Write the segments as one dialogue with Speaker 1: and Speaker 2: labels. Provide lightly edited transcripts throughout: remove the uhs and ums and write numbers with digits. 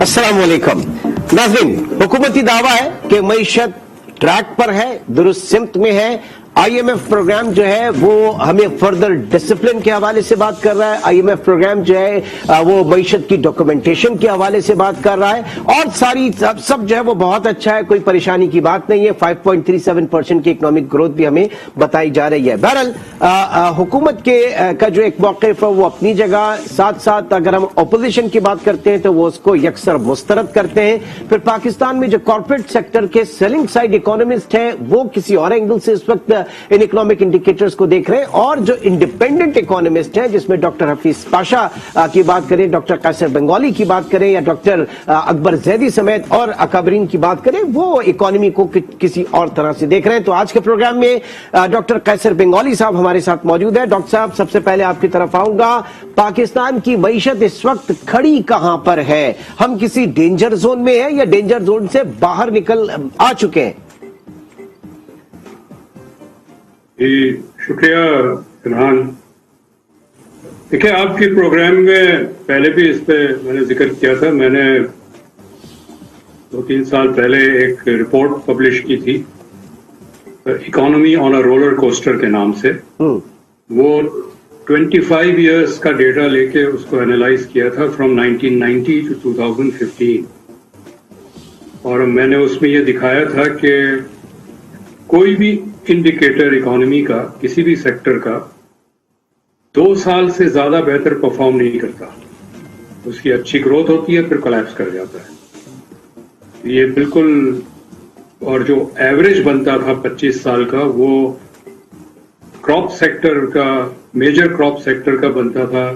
Speaker 1: अस्सलाम वालेकुम नाज़रीन, हुकूमती दावा है कि मईशत ट्रैक पर है, दुरुस्त सिमत में है। IMF प्रोग्राम जो है वो हमें फर्दर डिसिप्लिन के हवाले से बात कर रहा है। IMF प्रोग्राम जो है वो मईशत की डॉक्यूमेंटेशन के हवाले से बात कर रहा है और सारी सब जो है वो बहुत अच्छा है, कोई परेशानी की बात नहीं है। 5.37% की इकोनॉमिक ग्रोथ भी हमें बताई जा रही है। बहरहाल हुकूमत के का जो एक मौक़िफ़ है वो अपनी जगह, साथ साथ अगर हम अपोजिशन की बात करते हैं तो वो उसको यकसर मुस्तरद करते हैं। फिर पाकिस्तान में जो कॉर्पोरेट सेक्टर के सेलिंग साइड इकोनॉमिस्ट हैं वो किसी और एंगल से इस वक्त इन इकोनॉमिक इंडिकेटर्स को देख रहे हैं, और जो इंडिपेंडेंट इकोनॉमिस्ट हैं जिसमें डॉक्टर हफीज पाशा की बात करें, डॉक्टर कैसर बंगाली की बात करें या डॉक्टर अकबर जैदी समेत और अकाबरीन की बात करें, वो इकोनॉमी को किसी और तरह से देख रहे हैं। तो आज के प्रोग्राम में डॉक्टर कैसर बंगाली साहब हमारे साथ मौजूद है। डॉक्टर साहब, सबसे पहले आपकी तरफ आऊंगा, पाकिस्तान की मईशत इस वक्त खड़ी कहां पर है? हम किसी डेंजर जोन में है या डेंजर जोन से बाहर निकल आ चुके हैं?
Speaker 2: जी शुक्रिया फिलहाल। देखिए, आपके प्रोग्राम में पहले भी इस पे मैंने जिक्र किया था। मैंने 2-3 साल पहले एक रिपोर्ट पब्लिश की थी, economy on a roller coaster के नाम से। वो 25 इयर्स का डेटा लेके उसको एनालाइज किया था फ्रॉम 1990 टू 2015, और मैंने उसमें ये दिखाया था कि कोई भी इंडिकेटर इकोनॉमी का, किसी भी सेक्टर का 2 साल से ज्यादा बेहतर परफॉर्म नहीं करता। उसकी अच्छी ग्रोथ होती है, फिर कोलैप्स कर जाता है। ये बिल्कुल, और जो एवरेज बनता था 25 साल का, वो क्रॉप सेक्टर का, मेजर क्रॉप सेक्टर का बनता था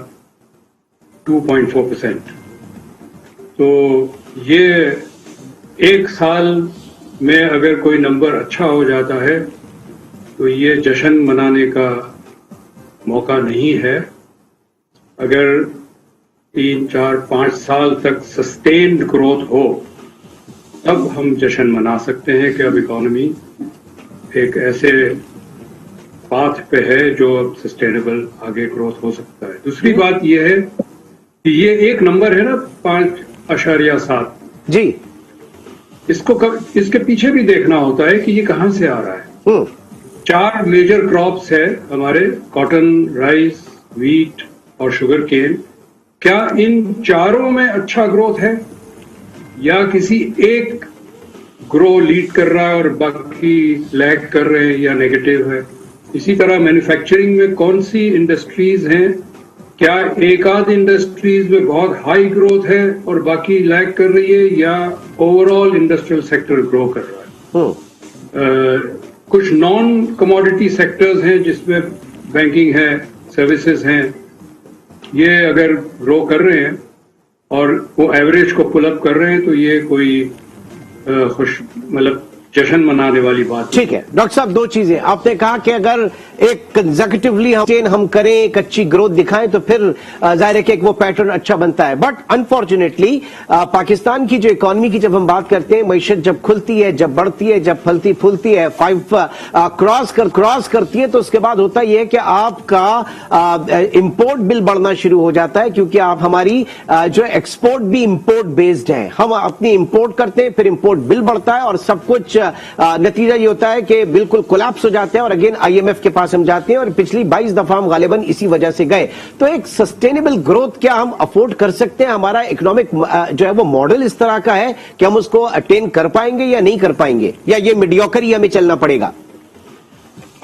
Speaker 2: 2.4%। तो ये एक साल में अगर कोई नंबर अच्छा हो जाता है तो ये जश्न मनाने का मौका नहीं है। अगर 3, 4, 5 साल तक सस्टेन्ड ग्रोथ हो तब हम जश्न मना सकते हैं कि अब इकोनॉमी एक ऐसे पाथ पे है जो अब सस्टेनेबल आगे ग्रोथ हो सकता है। दूसरी बात यह है कि ये एक नंबर है ना 5.7
Speaker 1: जी,
Speaker 2: इसके पीछे भी देखना होता है कि ये कहां से आ रहा है। 4 मेजर क्रॉप्स है हमारे, कॉटन, राइस, व्हीट और शुगर केन। क्या इन चारों में अच्छा ग्रोथ है या किसी एक ग्रो लीड कर रहा है और बाकी लैग कर रहे हैं या नेगेटिव है? इसी तरह मैन्युफैक्चरिंग में कौन सी इंडस्ट्रीज हैं? क्या एक आध इंडस्ट्रीज में बहुत हाई ग्रोथ है और बाकी लैग कर रही है, या ओवरऑल इंडस्ट्रियल सेक्टर ग्रो कर रहा है? कुछ नॉन कमोडिटी सेक्टर्स हैं जिसमें बैंकिंग है, सर्विसेज हैं, ये अगर ग्रो कर रहे हैं और वो एवरेज को पुल अप कर रहे हैं तो ये कोई मतलब जश्न मनाने वाली बात।
Speaker 1: ठीक है डॉक्टर साहब, 2 चीजें आपने कहा कि अगर एक कंसेक्यूटिवली हम करें, एक अच्छी ग्रोथ दिखाएं तो फिर जाहिर है कि एक वो पैटर्न अच्छा बनता है। बट अनफॉर्चुनेटली पाकिस्तान की जो इकोनॉमी की जब हम बात करते हैं, मईशत जब खुलती है, जब बढ़ती है, जब फलती फूलती है, 5 क्रॉस करती है, तो उसके बाद होता यह है कि आपका इंपोर्ट बिल बढ़ना शुरू हो जाता है, क्योंकि आप हमारी जो एक्सपोर्ट भी इंपोर्ट बेस्ड है। हम अपनी इंपोर्ट करते हैं, फिर इंपोर्ट बिल बढ़ता है और सब कुछ नतीजा ये होता है कि बिल्कुल कोलैप्स हो जाते हैं और अगेन IMF के पास हम जाते हैं, और पिछली 22 दफा हम गालिबन इसी वजह से गए। तो एक सस्टेनेबल ग्रोथ क्या हम अफोर्ड कर सकते हैं? हमारा इकोनॉमिक जो है वो मॉडल इस तरह का है कि हम उसको अटेन कर पाएंगे या नहीं कर पाएंगे, या ये मीडियोक्री हमें चलना पड़ेगा?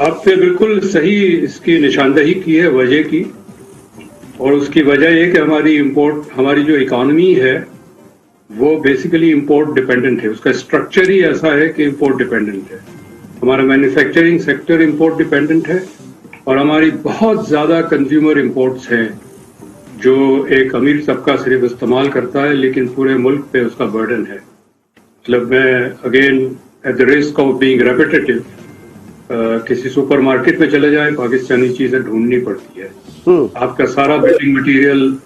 Speaker 2: आपने बिल्कुल सही इसकी निशानदेही की है वजह की, और उसकी वजह यह कि हमारी जो इकोनॉमी है वो बेसिकली इंपोर्ट डिपेंडेंट है। उसका स्ट्रक्चर ही ऐसा है कि इंपोर्ट डिपेंडेंट है। हमारा मैन्युफैक्चरिंग सेक्टर इंपोर्ट डिपेंडेंट है, और हमारी बहुत ज्यादा कंज्यूमर इंपोर्ट्स हैं जो एक अमीर तबका सिर्फ इस्तेमाल करता है, लेकिन पूरे मुल्क पे उसका बर्डन है। मतलब मैं again at the risk of being repetitive, किसी सुपरमार्केट में चले जाए, पाकिस्तानी चीजें ढूंढनी पड़ती है। आपका सारा बिल्डिंग मटेरियल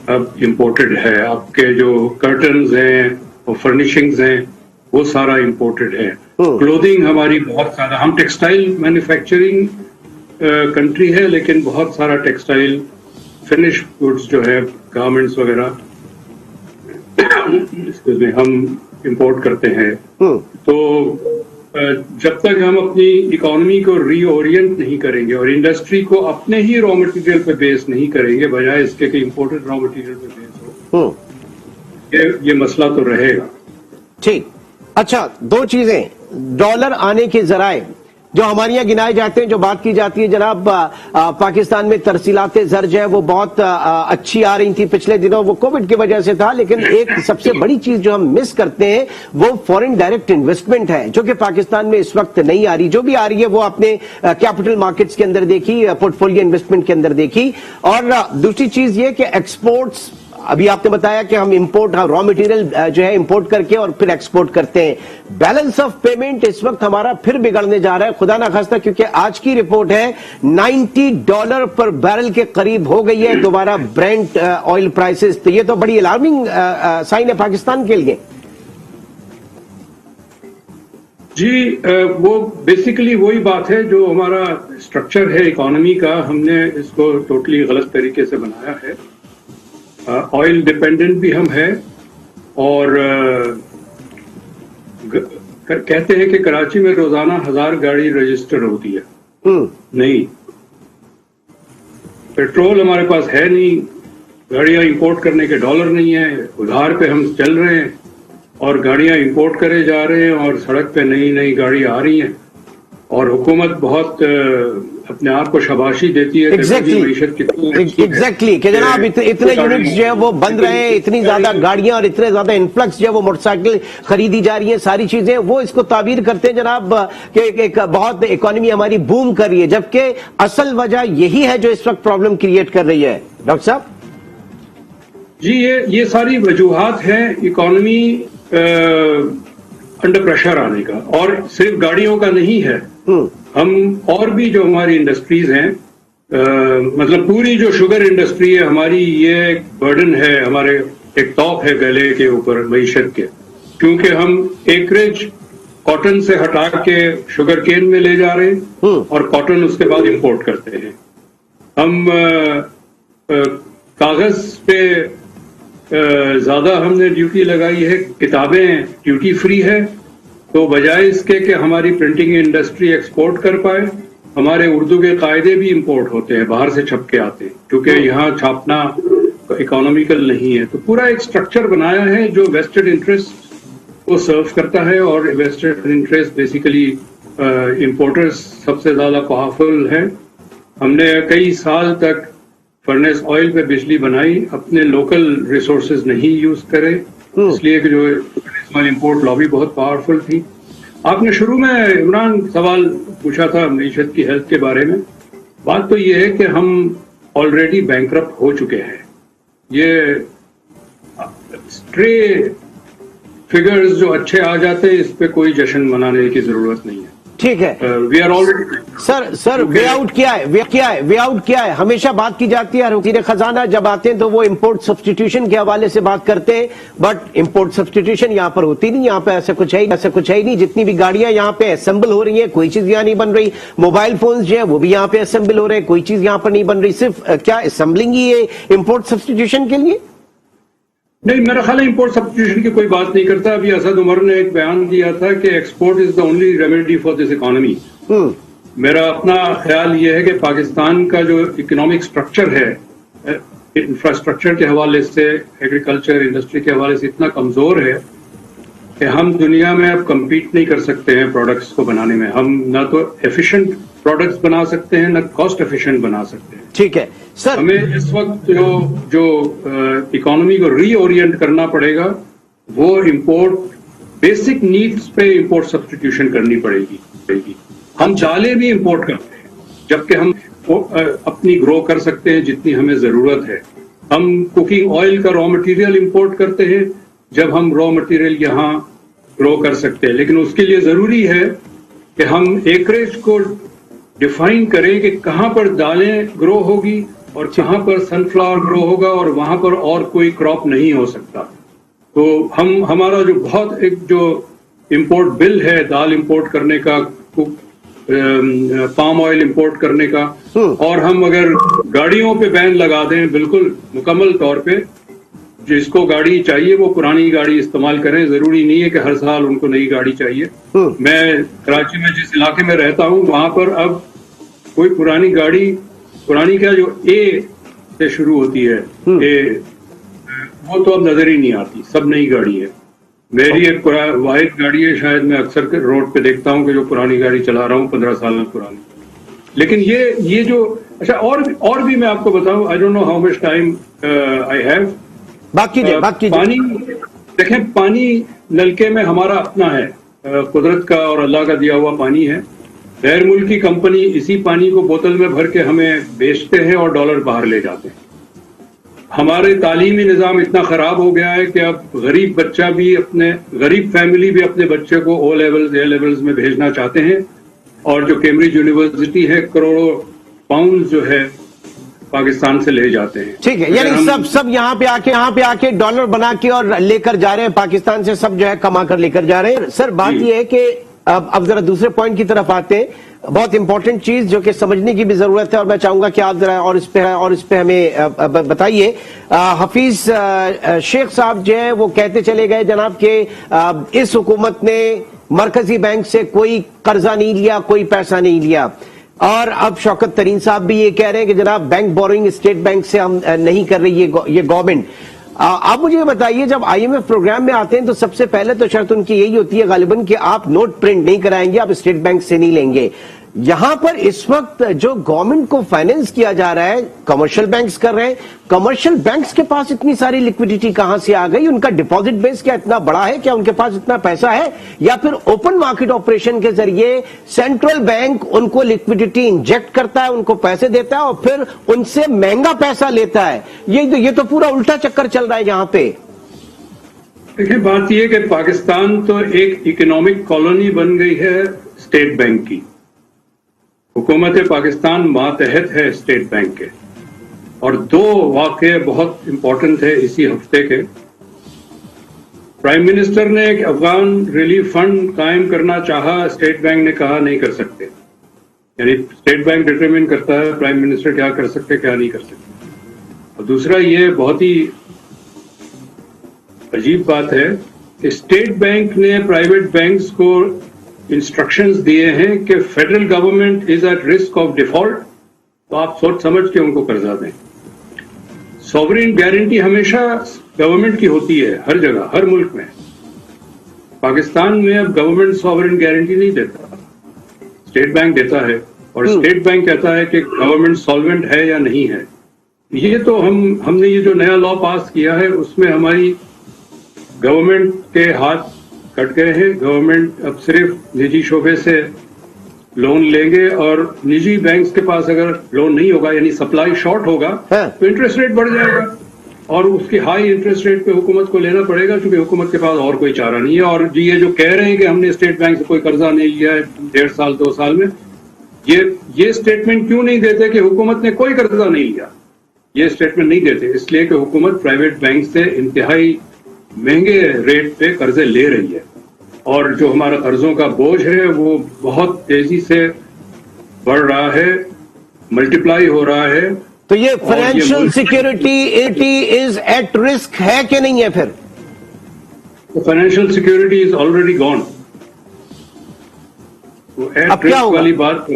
Speaker 2: अब इम्पोर्टेड है, आपके जो कर्टन्स हैं और फर्निशिंग्स हैं वो सारा इम्पोर्टेड है। क्लोथिंग हमारी बहुत ज्यादा, हम टेक्सटाइल मैन्युफैक्चरिंग कंट्री है, लेकिन बहुत सारा टेक्सटाइल फिनिश गुड्स जो है, गारमेंट्स वगैरह ہم امپورٹ کرتے ہیں تو جب تک ہم اپنی اکانومی کو ری اورینٹ نہیں کریں گے اور انڈسٹری کو اپنے ہی را مٹیریل پہ بیس نہیں کریں گے بجائے اس کے کہ امپورٹڈ را مٹیریل پہ بیس ہو یہ مسئلہ تو رہے گا.
Speaker 1: ٹھیک. اچھا دو چیزیں ڈالر آنے کے ذرائع جو ہمارے یہاں گنائے جاتے ہیں جو بات کی جاتی ہے جناب پاکستان میں ترسیلات زر جو ہے وہ بہت اچھی آ رہی تھی پچھلے دنوں وہ کووڈ کی وجہ سے تھا لیکن ایک سب سے بڑی چیز جو ہم مس کرتے ہیں وہ فورن ڈائریکٹ انویسٹمنٹ ہے جو کہ پاکستان میں اس وقت نہیں آ رہی جو بھی آ رہی ہے وہ اپنے کیپٹل مارکیٹس کے اندر دیکھی پورٹ فولیو انویسٹمنٹ کے اندر دیکھی اور دوسری چیز یہ کہ ایکسپورٹس ابھی آپ نے بتایا کہ ہم امپورٹ را مٹیریل جو ہے امپورٹ کر کے اور پھر ایکسپورٹ کرتے ہیں بیلنس آف پیمنٹ اس وقت ہمارا پھر بگڑنے جا رہا ہے خدا نہ خواستہ کیونکہ آج کی رپورٹ ہے $90 پر بیرل کے قریب ہو گئی ہے دوبارہ برینٹ آئل پرائسز تو یہ تو بڑی الارمنگ سائن ہے پاکستان کے لیے.
Speaker 2: جی وہ بیسیکلی وہی بات ہے جو ہمارا اسٹرکچر ہے اکانومی کا ہم نے اس کو ٹوٹلی غلط طریقے سے بنایا ہے. آئل ڈپینڈنٹ بھی ہم ہیں اور کہتے ہیں کہ کراچی میں روزانہ 1000 گاڑی رجسٹر ہوتی ہے نہیں پیٹرول ہمارے پاس ہے نہیں گاڑیاں امپورٹ کرنے کے ڈالر نہیں ہیں ادھار پہ ہم چل رہے ہیں اور گاڑیاں امپورٹ کرے جا رہے ہیں اور سڑک پہ نئی نئی گاڑی آ رہی ہیں اور حکومت بہت اپنے آپ کو شاباشی دیتی ہے
Speaker 1: ایگزیکٹلی کہ جناب اتنے یونٹس جو ہے وہ بند رہے ہیں اتنی زیادہ گاڑیاں اور اتنے زیادہ انفلکس جو ہے وہ موٹر سائیکل خریدی جا رہی ہیں ساری چیزیں وہ اس کو تعبیر کرتے ہیں جناب کہ ایک بہت اکانومی ہماری بوم کر رہی ہے جبکہ اصل وجہ یہی ہے جو اس وقت پرابلم کریٹ کر رہی ہے. ڈاکٹر صاحب
Speaker 2: جی یہ ساری وجوہات ہیں اکانومی انڈر پریشر آنے کا اور صرف گاڑیوں کا نہیں ہے ہم اور بھی جو ہماری انڈسٹریز ہیں مطلب پوری جو شوگر انڈسٹری ہے ہماری یہ ایک برڈن ہے ہمارے ایک توق ہے گلے کے اوپر معیشت کے کیونکہ ہم ایکریج کاٹن سے ہٹا کے شوگر کین میں لے جا رہے ہیں اور کاٹن اس کے بعد امپورٹ کرتے ہیں. ہم کاغذ پہ زیادہ ہم نے ڈیوٹی لگائی ہے کتابیں ڈیوٹی فری ہے تو بجائے اس کے کہ ہماری پرنٹنگ انڈسٹری ایکسپورٹ کر پائے ہمارے اردو کے قاعدے بھی امپورٹ ہوتے ہیں باہر سے چھپ کے آتے ہیں کیونکہ یہاں چھاپنا اکانومیکل نہیں ہے. تو پورا ایک سٹرکچر بنایا ہے جو ویسٹڈ انٹرسٹ کو سرو کرتا ہے اور ویسٹڈ انٹرسٹ بیسیکلی امپورٹرز سب سے زیادہ پاورفل ہیں. ہم نے کئی سال تک فرنیس آئل پہ بجلی بنائی اپنے لوکل ریسورسز نہیں یوز کرے اس لیے کہ جو امپورٹ لابی بہت پاورفل تھی. آپ نے شروع میں عمران سوال پوچھا تھا معیشت کی ہیلتھ کے بارے میں بات تو یہ ہے کہ ہم آلریڈی بینکرپٹ ہو چکے ہیں. یہ اسٹرے فگرز جو اچھے آ جاتے ہیں اس پہ کوئی جشن منانے کی ضرورت نہیں ہے.
Speaker 1: ٹھیک ہے
Speaker 2: we are already
Speaker 1: sir way out کیا ہے وے آؤٹ کیا ہے ہمیشہ بات کی جاتی ہے وزیر خزانہ جب آتے ہیں تو وہ امپورٹ سبسٹیٹیوشن کے حوالے سے بات کرتے ہیں بٹ امپورٹ سبسٹیٹیوشن یہاں پر ہوتی نہیں یہاں پہ ایسا کچھ ہے ہی نہیں جتنی بھی گاڑیاں یہاں پہ اسمبل ہو رہی ہیں کوئی چیز یہاں نہیں بن رہی موبائل فونز جو ہے وہ بھی یہاں پہ اسمبل ہو رہے ہیں کوئی چیز یہاں پر نہیں بن رہی صرف کیا اسمبلنگ ہی ہے امپورٹ سبسٹیٹیوشن کے لیے.
Speaker 2: نہیں میرا خیال ہے امپورٹ سبسٹیٹیوشن کی کوئی بات نہیں کرتا. ابھی اسد عمر نے ایک بیان دیا تھا کہ export is the only remedy for this economy. میرا اپنا خیال یہ ہے کہ پاکستان کا جو اکنامک سٹرکچر ہے انفراسٹرکچر کے حوالے سے ایگریکلچر انڈسٹری کے حوالے سے اتنا کمزور ہے کہ ہم دنیا میں اب کمپیٹ نہیں کر سکتے ہیں پروڈکٹس کو بنانے میں. ہم نہ تو ایفیشینٹ پروڈکٹس بنا سکتے ہیں نہ کاسٹ ایفیشینٹ بنا سکتے ہیں.
Speaker 1: ٹھیک ہے سر
Speaker 2: ہمیں اس وقت جو اکانومی کو ری اورینٹ کرنا پڑے گا وہ امپورٹ بیسک نیڈس پہ امپورٹ سبسٹیٹیوشن کرنی پڑے گی. ہم دالیں بھی امپورٹ کرتے ہیں جبکہ ہم اپنی گرو کر سکتے ہیں جتنی ہمیں ضرورت ہے. ہم کوکنگ آئل کا را مٹیریل امپورٹ کرتے ہیں جب ہم را مٹیریل یہاں گرو کر سکتے ہیں لیکن اس کے لیے ضروری ہے کہ ہم ایکریج کو ڈیفائن کریں کہ کہاں پر دالیں گرو ہوگی اور کہاں پر سن فلاور گرو ہوگا اور وہاں پر اور کوئی کراپ نہیں ہو سکتا. تو ہمارا جو بہت ایک جو امپورٹ بل ہے دال امپورٹ کرنے کا پام آئل امپورٹ کرنے کا اور ہم اگر گاڑیوں پہ بین لگا دیں بالکل مکمل طور پہ जिसको गाड़ी चाहिए वो पुरानी गाड़ी इस्तेमाल करें, जरूरी नहीं है कि हर साल उनको नई गाड़ी चाहिए। मैं कराची में जिस इलाके में रहता हूँ वहां पर अब कोई पुरानी गाड़ी, पुरानी क्या, जो ए से शुरू होती है, ए, वो तो अब नजर ही नहीं आती, सब नई गाड़ी है। मेरी एक वाइट गाड़ी है, शायद मैं अक्सर रोड पे देखता हूँ कि जो पुरानी गाड़ी चला रहा हूँ 15 साल पुरानी। लेकिन ये जो, अच्छा, और भी मैं आपको बताऊं, I don't know how much time I have.
Speaker 1: बात कीजिए।
Speaker 2: पानी देखें, पानी नलके में हमारा अपना है, कुदरत का और अल्लाह का दिया हुआ पानी है। गैर मुल्की कंपनी इसी पानी को बोतल में भर के हमें बेचते हैं और डॉलर बाहर ले जाते हैं। हमारे तालीमी निज़ाम इतना खराब हो गया है कि अब गरीब बच्चा भी, अपने गरीब फैमिली भी अपने बच्चे को ओ लेवल्स, ए लेवल्स में भेजना चाहते हैं, और जो कैम्ब्रिज यूनिवर्सिटी है करोड़ों पाउंड जो है पाकिस्तान से ले जाते हैं।
Speaker 1: ठीक है, यानी सब यहाँ पे आके डॉलर बना के और लेकर जा रहे हैं पाकिस्तान से, सब जो है कमा कर लेकर जा रहे हैं। सर, बात ये है कि अब जरा दूसरे पॉइंट की तरफ आते हैं, बहुत इंपॉर्टेंट चीज जो कि समझने की भी जरूरत है, और मैं चाहूंगा कि आप जरा और इस पे हमें बताइए। हफीज शेख साहब जो है वो कहते चले गए जनाब कि इस हुकूमत ने मरकजी बैंक से कोई कर्जा नहीं लिया, कोई पैसा नहीं लिया, और अब शौकत तरीन साहब भी ये कह रहे हैं कि जनाब बैंक बोरोइंग स्टेट बैंक से हम नहीं कर रही ये गवर्नमेंट। आप मुझे बताइए, जब आईएमएफ प्रोग्राम में आते हैं तो सबसे पहले तो शर्त उनकी यही होती है गालिबन कि आप नोट प्रिंट नहीं कराएंगे, आप स्टेट बैंक से नहीं लेंगे। यहां पर इस वक्त जो गवर्नमेंट को फाइनेंस किया जा रहा है, कमर्शियल बैंक्स कर रहे हैं। कमर्शियल बैंक्स के पास इतनी सारी लिक्विडिटी कहां से आ गई? उनका डिपॉजिट बेस क्या इतना बड़ा है? क्या उनके पास इतना पैसा है, या फिर ओपन मार्केट ऑपरेशन के जरिए सेंट्रल बैंक उनको लिक्विडिटी इंजेक्ट करता है, उनको पैसे देता है और फिर उनसे महंगा पैसा लेता है? ये तो पूरा उल्टा चक्कर चल रहा है यहां पे।
Speaker 2: देखिए, बात यह कि पाकिस्तान तो एक इकोनॉमिक कॉलोनी बन गई है स्टेट बैंक की। हुकूमत पाकिस्तान मातहत है स्टेट बैंक के, और दो वाक़े बहुत इंपॉर्टेंट है इसी हफ्ते के। प्राइम मिनिस्टर ने एक अफगान रिलीफ फंड कायम करना चाहा, स्टेट बैंक ने कहा नहीं कर सकते। यानी स्टेट बैंक डिटरमिन करता है प्राइम मिनिस्टर क्या कर सकते क्या नहीं कर सकते। और दूसरा ये बहुत ही अजीब बात है कि स्टेट बैंक ने प्राइवेट बैंक्स को इंस्ट्रक्शंस दिए हैं कि federal government is at risk of default, तो आप सोच समझ के उनको कर्जा दें। सॉवरेन गारंटी हमेशा गवर्नमेंट की होती है हर जगह, हर मुल्क में। पाकिस्तान में अब गवर्नमेंट सॉवरेन गारंटी नहीं देता, स्टेट बैंक देता है, और स्टेट बैंक कहता है कि गवर्नमेंट सॉल्वेंट है या नहीं है। ये तो हमने ये जो नया लॉ पास किया है उसमें हमारी गवर्नमेंट के हाथ कट गए हैं। गवर्नमेंट अब सिर्फ निजी शोबे से लोन लेंगे, और निजी बैंक्स के पास अगर लोन नहीं होगा, यानी सप्लाई शॉर्ट होगा, तो इंटरेस्ट रेट बढ़ जाएगा, और उसकी हाई इंटरेस्ट रेट पे हुकूमत को लेना पड़ेगा, क्योंकि हुकूमत के पास और कोई चारा नहीं है। और ये जो कह रहे हैं कि हमने स्टेट बैंक से कोई कर्जा नहीं लिया है 1.5 साल 2 साल में, ये स्टेटमेंट क्यों नहीं देते कि हुकूमत ने कोई कर्जा नहीं लिया? ये स्टेटमेंट नहीं देते इसलिए कि हुकूमत प्राइवेट बैंक से इंतहाई महंगे रेट पे कर्जे ले रही है, और जो हमारा कर्जों का बोझ है वो बहुत तेजी से बढ़ रहा है, मल्टीप्लाई हो रहा है।
Speaker 1: तो ये financial security is at risk है कि नहीं है? फिर
Speaker 2: financial security is already gone.
Speaker 1: अब क्या होगा वाली बात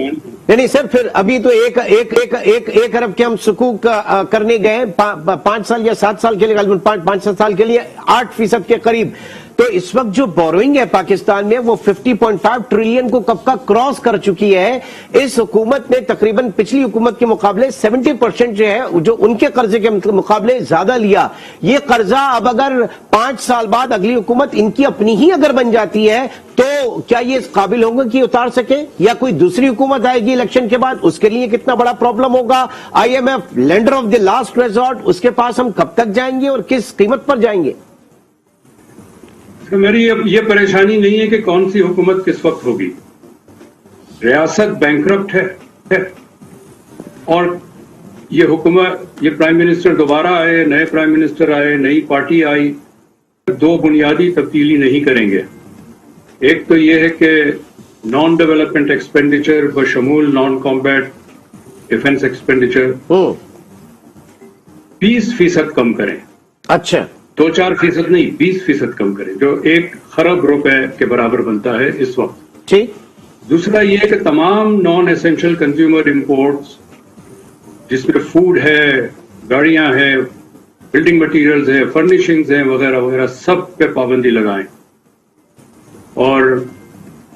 Speaker 1: नहीं सर, फिर अभी तो एक अरब के हम सुकूक करने गए 5 साल या 7 साल के लिए, 5-7 साल के लिए 8% के करीब। तो इस वक्त जो बोरोइंग है पाकिस्तान में वो 50.5 ट्रिलियन को कब का क्रॉस कर चुकी है। इस हुकूमत ने तकरीबन पिछली हुकूमत के मुकाबले 70% जो है, जो उनके कर्जे के मुकाबले ज्यादा लिया। ये कर्जा अब अगर 5 साल बाद अगली हुकूमत इनकी अपनी ही अगर बन जाती है तो क्या ये इस काबिल होंगे कि उतार सके, या कोई दूसरी हुकूमत आएगी इलेक्शन के बाद, उसके लिए कितना बड़ा प्रॉब्लम होगा। IMF lender of the last resort, उसके पास हम कब तक जाएंगे और किस कीमत पर जाएंगे?
Speaker 2: तो मेरी ये परेशानी नहीं है कि कौन सी हुकूमत किस वक्त होगी। रियासत बैंकरप्ट है, और ये हुकूमत, ये प्राइम मिनिस्टर दोबारा आए, नए प्राइम मिनिस्टर आए, नई पार्टी आई, 2 बुनियादी तब्दीली नहीं करेंगे। एक तो ये है कि नॉन डेवलपमेंट एक्सपेंडिचर बशमूल नॉन कॉम्बैट डिफेंस एक्सपेंडिचर 20% कम करें।
Speaker 1: अच्छा,
Speaker 2: 2-4% نہیں 20% کم کریں، جو 1 خرب روپے کے برابر بنتا ہے اس وقت۔
Speaker 1: ٹھیک۔
Speaker 2: دوسرا یہ کہ تمام نان ایسینشل کنزیومر امپورٹس جس میں فوڈ ہے، گاڑیاں ہیں، بلڈنگ مٹیریلز ہیں، فرنیشنگز ہیں وغیرہ وغیرہ، سب پہ پابندی لگائیں اور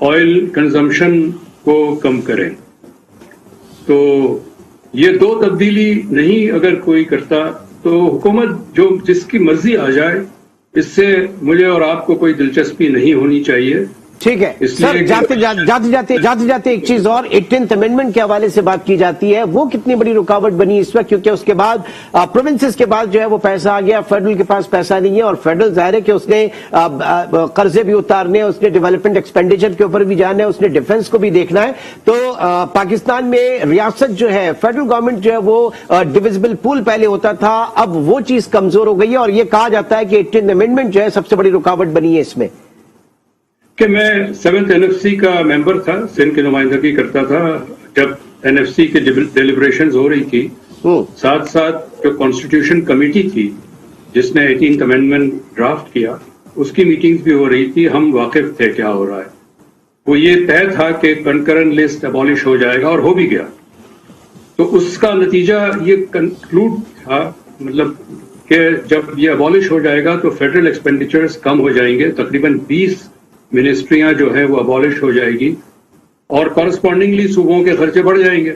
Speaker 2: آئل کنزمپشن کو کم کریں۔ تو یہ 2 تبدیلی نہیں اگر کوئی کرتا تو حکومت جو جس کی مرضی آ جائے، اس سے مجھے اور آپ کو کوئی دلچسپی نہیں ہونی چاہیے۔
Speaker 1: ٹھیک ہے سر، جاتے جاتے ایک چیز اور 18th امینڈمنٹ کے حوالے سے بات کی جاتی ہے، وہ کتنی بڑی رکاوٹ بنی اس وقت، کیونکہ اس کے بعد پروونسز کے بعد جو ہے وہ پیسہ آ گیا، فیڈرل کے پاس پیسہ نہیں ہے، اور فیڈرل ظاہر ہے کہ اس نے قرضے بھی اتارنے، اس نے ڈیولپمنٹ ایکسپینڈیچر کے اوپر بھی جانا ہے، اس نے ڈیفنس کو بھی دیکھنا ہے۔ تو پاکستان میں ریاست جو ہے، فیڈرل گورنمنٹ جو ہے وہ ڈویزبل پول پہلے ہوتا تھا، اب وہ چیز کمزور ہو گئی ہے، اور یہ کہا جاتا ہے کہ 18th امینڈمنٹ جو ہے سب سے بڑی رکاوٹ بنی ہے اس میں۔
Speaker 2: کہ میں 7th NFC کا ممبر تھا، سندھ کی نمائندگی کرتا تھا جب NFC کی ڈیلیبریشنز ہو رہی تھی، ساتھ ساتھ جو کانسٹیٹیوشن کمیٹی تھی جس نے 18th امینڈمنٹ ڈرافٹ کیا، اس کی میٹنگز بھی ہو رہی تھی، ہم واقف تھے کیا ہو رہا ہے۔ وہ یہ طے تھا کہ کنکرنٹ لسٹ ابالش ہو جائے گا، اور ہو بھی گیا۔ تو اس کا نتیجہ یہ کنکلوڈ تھا، مطلب کہ جب یہ ابالش ہو جائے گا تو فیڈرل ایکسپینڈیچرز کم ہو جائیں گے، تقریباً 20 منسٹریاں جو ہے وہ ابالش ہو جائے گی، اور کورسپونڈنگلی صوبوں کے خرچے بڑھ جائیں گے۔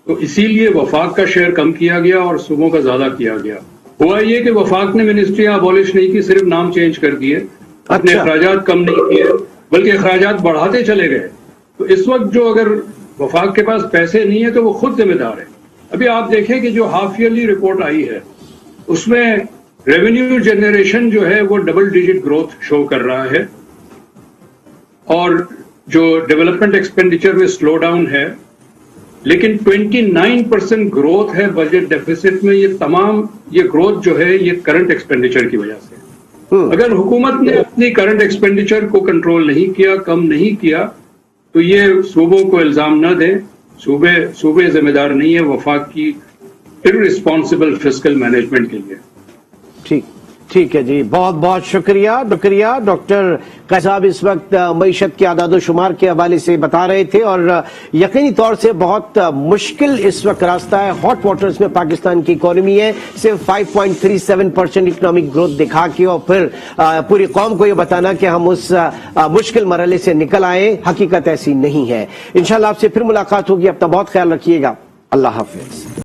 Speaker 2: تو اسی لیے وفاق کا شیئر کم کیا گیا اور صوبوں کا زیادہ کیا گیا۔ ہوا یہ کہ وفاق نے منسٹریاں ابالش نہیں کی، صرف نام چینج کر دیے، اپنے اخراجات کم نہیں کیے بلکہ اخراجات بڑھاتے چلے گئے۔ تو اس وقت جو اگر وفاق کے پاس پیسے نہیں ہیں تو وہ خود ذمہ دار ہے۔ ابھی آپ دیکھیں کہ جو ہاف ایئرلی رپورٹ آئی ہے اس میں ریونیو جنریشن جو ہے وہ ڈبل ڈیجٹ گروتھ شو کر رہا ہے، اور جو ڈیولپمنٹ ایکسپینڈیچر میں سلو ڈاؤن ہے، لیکن 29% گروتھ ہے بجٹ ڈیفیسٹ میں۔ یہ گروتھ جو ہے یہ کرنٹ ایکسپینڈیچر کی وجہ سے۔ اگر حکومت نے اپنی کرنٹ ایکسپینڈیچر کو کنٹرول نہیں کیا، کم نہیں کیا، تو یہ صوبوں کو الزام نہ دیں، صوبے ذمہ دار نہیں ہے وفاق کی irresponsible فسکل مینجمنٹ کے لیے۔
Speaker 1: ٹھیک ہے جی، بہت بہت شکریہ ڈاکٹر قیس صاحب۔ اس وقت معیشت کے اعداد و شمار کے حوالے سے بتا رہے تھے، اور یقینی طور سے بہت مشکل اس وقت راستہ ہے، ہاٹ واٹرز میں پاکستان کی اکانومی ہے، صرف 5.37% اکنامک گروتھ دکھا کے اور پھر پوری قوم کو یہ بتانا کہ ہم اس مشکل مرحلے سے نکل آئے، حقیقت ایسی نہیں ہے۔ انشاءاللہ آپ سے پھر ملاقات ہوگی، اپنا بہت خیال رکھیے گا، اللہ حافظ۔